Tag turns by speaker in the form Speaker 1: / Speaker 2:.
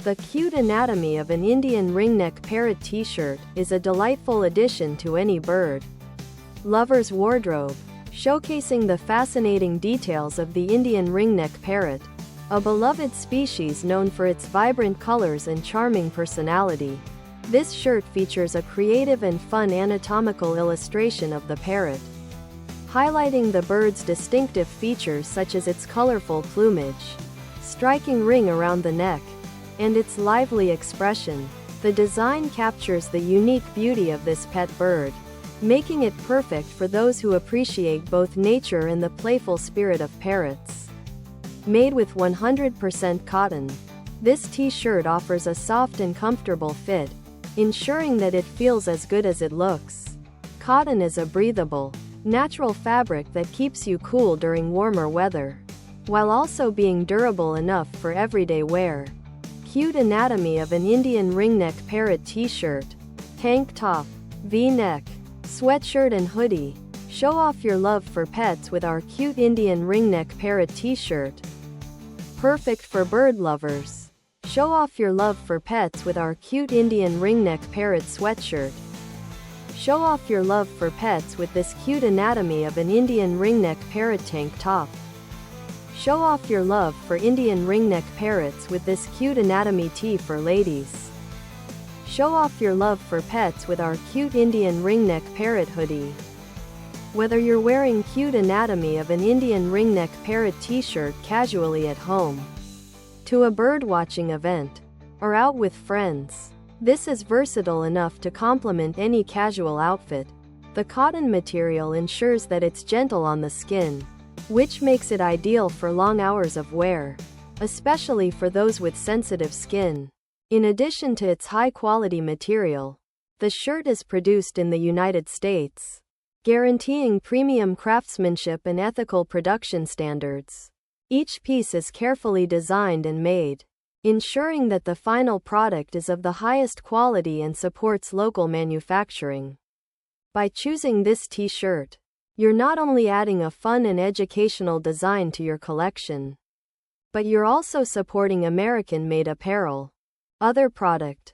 Speaker 1: The cute anatomy of an Indian ringneck parrot t-shirt is a delightful addition to any bird lover's wardrobe, showcasing the fascinating details of the Indian ringneck parrot, a beloved species known for its vibrant colors and charming personality. This shirt features a creative and fun anatomical illustration of the parrot, highlighting the bird's distinctive features such as its colorful plumage, striking ring around the neck, and its lively expression. The design captures the unique beauty of this pet bird, making it perfect for those who appreciate both nature and the playful spirit of parrots. Made with 100% cotton, this t-shirt offers a soft and comfortable fit, ensuring that it feels as good as it looks. Cotton is a breathable, natural fabric that keeps you cool during warmer weather, while also being durable enough for everyday wear. Cute anatomy of an Indian ringneck parrot t-shirt, tank top, V-neck, sweatshirt and hoodie. Show off your love for pets with our cute Indian ringneck parrot t-shirt. Perfect for bird lovers. Show off your love for pets with our cute Indian ringneck parrot sweatshirt. Show off your love for pets with this cute anatomy of an Indian ringneck parrot tank top. Show off your love for Indian ringneck parrots with this cute anatomy tee for ladies. Show off your love for pets with our cute Indian ringneck parrot hoodie. Whether you're wearing cute anatomy of an Indian ringneck parrot t-shirt casually at home, to a bird-watching event, or out with friends, this is versatile enough to complement any casual outfit. The cotton material ensures that it's gentle on the skin, which makes it ideal for long hours of wear, especially for those with sensitive skin. In addition to its high-quality material, the shirt is produced in the United States, guaranteeing premium craftsmanship and ethical production standards. Each piece is carefully designed and made, ensuring that the final product is of the highest quality and supports local manufacturing. By choosing this t-shirt, you're not only adding a fun and educational design to your collection, but you're also supporting American-made apparel. Other product